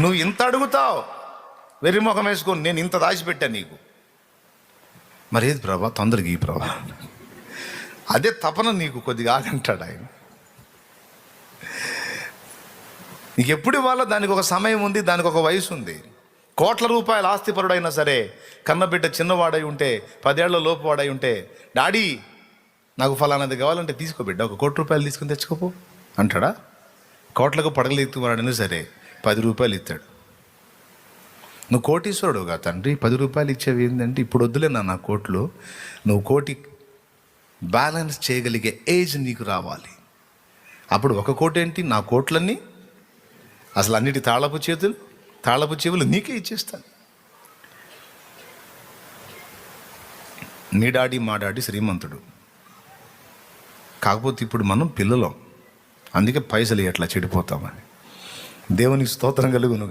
నువ్వు ఇంత అడుగుతావు, వెర్రి ముఖం వేసుకొని నేను ఇంత దాచిపెట్టాను నీకు. మరి ఏది ప్రభా, తొందరగా ఈ ప్రభా, అదే తపన నీకు కొద్దిగా ఆగంటాడు ఆయన. నీకు ఎప్పుడు ఇవ్వాలో దానికి ఒక సమయం ఉంది, దానికి ఒక వయసు ఉంది. కోట్ల రూపాయల ఆస్తిపరుడైనా సరే కన్నబిడ్డ చిన్నవాడై ఉంటే, 10 ఏళ్ల లోపు వాడై ఉంటే, డాడీ నాకు ఫలానాది కావాలంటే తీసుకోబిడ్డ, 1 కోటి రూపాయలు తీసుకుని తెచ్చుకోపో అంటాడా? కోట్లకు పడగలు ఎత్తువాడైనా సరే 10 రూపాయలు ఇస్తాడు. నువ్వు కోటీశ్వరుడుగా తండ్రి 10 రూపాయలు ఇచ్చేవి ఏంటంటే, ఇప్పుడు వద్దులే నా కోట్లు, నువ్వు కోటి బ్యాలెన్స్ చేయగలిగే ఏజ్ నీకు రావాలి. అప్పుడు 1 కోటి ఏంటి, నా కోట్లన్నీ అసలు అన్నిటి తాళపు చేతులు తాళపు చెవులు నీకే ఇచ్చేస్తాను. నీ డాడీ మా డాడీ శ్రీమంతుడు, కాకపోతే ఇప్పుడు మనం పిల్లలం, అందుకే పైసలు ఎట్లా చెడిపోతామని. దేవునికి స్తోత్రం కలుగును.